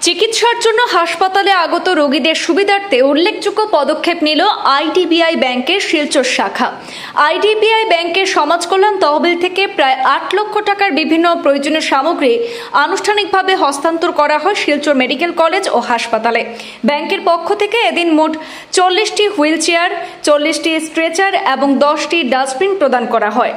চিকিৎসার জন্য হাসপাতালে আগত রোগীদের সুবিধার্থে উল্লেখযোগ্য পদক্ষেপ নিল আইডিবিআই ব্যাংকের শিলচর শাখা। আইডিবিআই ব্যাংকের সমাজ কল্যাণ তহবিল থেকে প্রায় ৮ লক্ষ টাকার বিভিন্ন প্রয়োজনীয় সামগ্রী আনুষ্ঠানিকভাবে হস্তান্তর করা হয় শিলচর মেডিকেল কলেজ ও হাসপাতালে। ব্যাংকের পক্ষ থেকে এদিন মোট ৪০টি হুইল চেয়ার, ৪০টি স্ট্রেচার এবং 10টি ডাস্টবিন প্রদান করা হয়।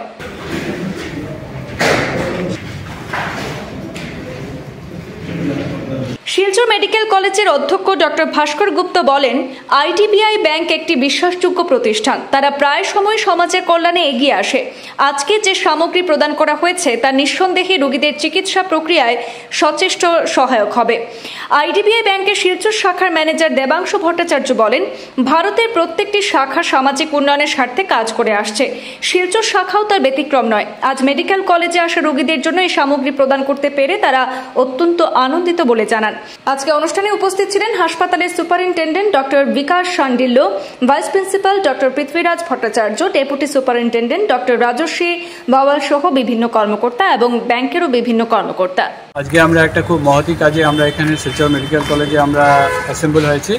শিলচর মেডিকেল কলেজের অধ্যক্ষ ডক্টর ভাস্কর গুপ্ত বলেন, আইডিবিআই ব্যাংক একটি বিশ্বাসযোগ্য প্রতিষ্ঠান। তারা প্রায় সময় সমাজের কল্যাণে এগিয়ে আসে। আজকে যে সামগ্রী প্রদান করা হয়েছে তা নিঃসন্দেহে রোগীদের চিকিৎসা প্রক্রিয়ায় সচেষ্ট সহায়ক হবে। আইডিবিআই ব্যাংকের শিলচর শাখার ম্যানেজার দেবাংশু ভট্টাচার্য বলেন, ভারতের প্রত্যেকটি শাখা সামাজিক উন্নয়নের স্বার্থে কাজ করে আসছে। শিলচর শাখাও তার ব্যতিক্রম নয়। আজ মেডিকেল কলেজে আসা রোগীদের জন্য এই সামগ্রী প্রদান করতে পেরে তারা অত্যন্ত আনন্দিত বলে জানান। আজকে অনুষ্ঠানে উপস্থিত ছিলেন হাসপাতালের superintendent doctor Bikash Shandilya, vice principal doctor Prithviraj Bhattacharya, deputy superintendent doctor Rajashree Bawal সহ বিভিন্ন কর্মকর্তা এবং ব্যাংকেরও বিভিন্ন কর্মকর্তা। আজকে আমরা একটা খুব মহতি কাজে আমরা এখানে শিলচর মেডিকেল কলেজে আমরা অ্যাসেম্বল হয়েছি।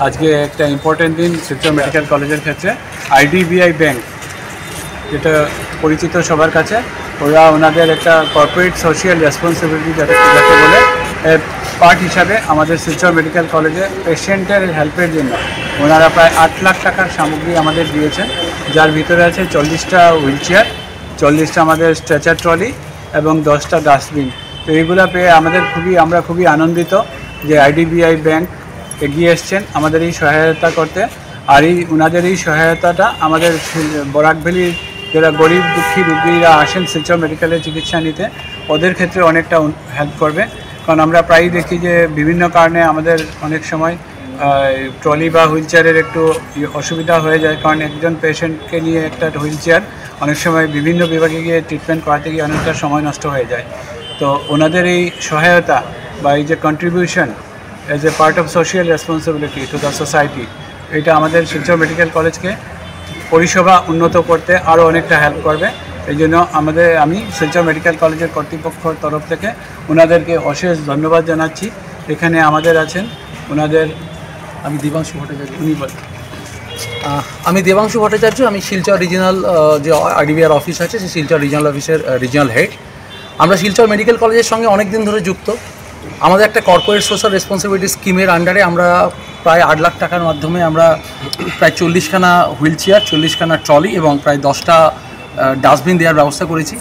আজকে একটা ইম্পর্টেন্ট দিন শিলচর মেডিকেল কলেজের ক্ষেত্রে। আইডিবিআই ব্যাংক যেটা পরিচিত সবার কাছে, ওনাদের একটা কর্পোরেট সোশিয়াল রেসপন্সিবিলিটি যাতে বলে পার্ট হিসাবে আমাদের শিলচর মেডিকেল কলেজে পেশেন্টের হেল্পের জন্য ওনারা প্রায় ৮ লাখ টাকার সামগ্রী আমাদের দিয়েছেন, যার ভিতরে আছে 40টা হুইল চেয়ার, 40টা আমাদের স্ট্রেচার ট্রলি এবং 10টা ডাস্টবিন। তো এইগুলো পেয়ে আমরা খুবই আনন্দিত যে আইডিবিআই ব্যাংক এগিয়ে এসছেন আমাদের এই সহায়তা করতে। আর ওনাদের এই সহায়তাটা আমাদের বরাক ভ্যালির যারা গরিব দুঃখী রোগীরা আসেন শিলচর মেডিকেলে চিকিৎসা নিতে, ওদের ক্ষেত্রে অনেকটা হেল্প করবে। কারণ আমরা প্রায়ই দেখি যে বিভিন্ন কারণে আমাদের অনেক সময় ট্রলি বা হুইল চেয়ারের একটু অসুবিধা হয়ে যায়, কারণ একজন পেশেন্টকে নিয়ে একটা হুইল চেয়ার অনেক সময় বিভিন্ন বিভাগে গিয়ে ট্রিটমেন্ট করাতে গিয়ে অনেকটা সময় নষ্ট হয়ে যায়। তো ওনাদের এই সহায়তা বা এই যে contribution as a part of social responsibility to the society, এটা আমাদের শিলচর মেডিকেল কলেজকে পরিষেবা উন্নত করতে আরও অনেকটা হেল্প করবে। এই জন্য আমি শিলচর মেডিকেল কলেজের কর্তৃপক্ষের তরফ থেকে ওনাদেরকে অশেষ ধন্যবাদ জানাচ্ছি। এখানে আমাদের আছেন আমি দেবাংশু ভট্টাচার্য। আমি শিলচর রিজিনাল যে আইডিবিআর অফিস আছে সেই শিলচর রিজিনাল অফিসের রিজিনাল হেড। আমরা শিলচর মেডিকেল কলেজের সঙ্গে অনেক দিন ধরে যুক্ত। আমাদের একটা কর্পোরেট সোশ্যাল রেসপন্সিবিলিটি স্কিমের আন্ডারে আমরা প্রায় ৮ লাখ টাকার মাধ্যমে আমরা প্রায় 40খানা হুইল চেয়ার, 40খানা ট্রলি এবং প্রায় 10টা ডাস্টবিন দেওয়ার ব্যবস্থা করেছি।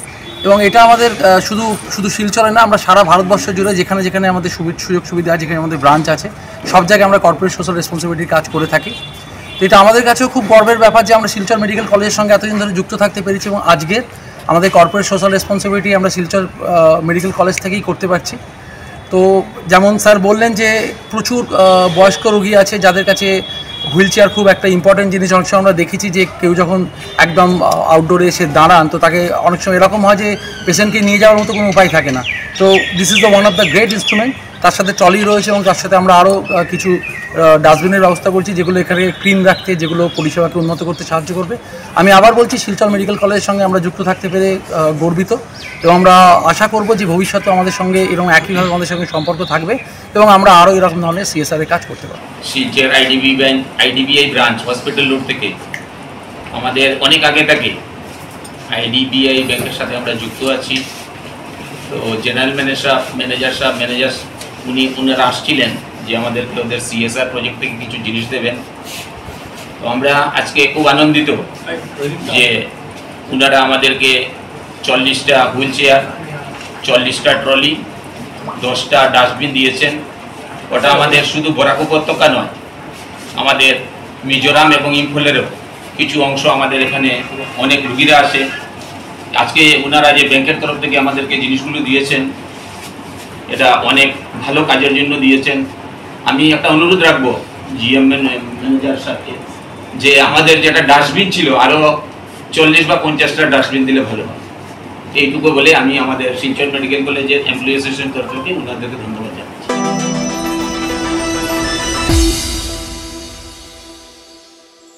এবং এটা আমাদের শুধু শিলচরে না, আমরা সারা ভারতবর্ষ জুড়ে যেখানে যেখানে আমাদের সুযোগ সুবিধা আছে, যেখানে আমাদের ব্রাঞ্চ আছে, সব জায়গায় আমরা কর্পোরেট সোশ্যাল রেসপন্সিবিলিটির কাজ করে থাকি। তো এটা আমাদের কাছেও খুব গর্বের ব্যাপার যে আমরা শিলচর মেডিকেল কলেজের সঙ্গে এতদিন ধরে যুক্ত থাকতে পেরেছি এবং আজকের আমাদের কর্পোরেট সোশ্যাল রেসপন্সিবিলিটি আমরা শিলচর মেডিকেল কলেজ থেকেই করতে পারছি। তো যেমন স্যার বললেন যে প্রচুর বয়স্ক রোগী আছে যাদের কাছে হুইল চেয়ার খুব একটা ইম্পর্টেন্ট জিনিস। অনেক সময় আমরা দেখেছি যে কেউ যখন একদম আউটডোরে এসে দাঁড়ান, তো তাকে অনেক সময় এরকম হয় যে পেশেন্টকে নিয়ে যাওয়ার মতো কোনো উপায় থাকে না। তো this is the one of the great instrument. তার সাথে ট্রলি রয়েছে এবং তার সাথে আমরা আরও কিছু ডাস্টবিনের ব্যবস্থা করছি, যেগুলো এখানে ক্লিন রাখতে, যেগুলো পরিষেবাকে উন্নত করতে সাহায্য করবে। আমি আবার বলছি, শিলচর মেডিকেল কলেজের সঙ্গে আমরা যুক্ত থাকতে পেরে গর্বিত এবং আমরা আশা করব যে ভবিষ্যতে আমাদের সঙ্গে এরকম একইভাবে আমাদের সঙ্গে সম্পর্ক থাকবে এবং আমরা আরও এরকম ধরনের সিএসআর এর কাজ করতে পারব। Silchar IDBI branch hospital road থেকে আমাদের অনেক আগে থেকে আইডিবিআই ব্যাংকের সাথে আমরা যুক্ত আছি। তো জেনারেল ম্যানেজার উনারা আসছিলেন যে আমাদেরকে ওদের সিএসআর প্রজেক্ট থেকে কিছু জিনিস দেবেন। তো আমরা আজকে খুব আনন্দিত যে ওনারা আমাদেরকে 40টা হুইল চেয়ার, 40টা ট্রলি, 10টা ডাস্টবিন দিয়েছেন। ওটা আমাদের শুধু বরাক উপত্যকা নয়, আমাদের মিজোরাম এবং ইম্ফলেরও কিছু অংশ আমাদের এখানে অনেক রুগীরা আসে। আজকে ওনারা যে ব্যাংকের তরফ থেকে আমাদেরকে জিনিসগুলো দিয়েছেন, এটা অনেক ভালো কাজের জন্য দিয়েছেন। আমি একটা অনুরোধ রাখবো জিএম ম্যানেজার সাথে যে আমাদের যেটা ডাস্টবিন ছিল আরও 40 বা 50টা ডাস্টবিন দিলে ভালো হয়। এইটুকু বলে আমি আমাদের শিলচর মেডিকেল কলেজের এমপ্লয়ি অ্যাসোসিয়েশন তরফ থেকে ওনাদেরকে ধন্যবাদ।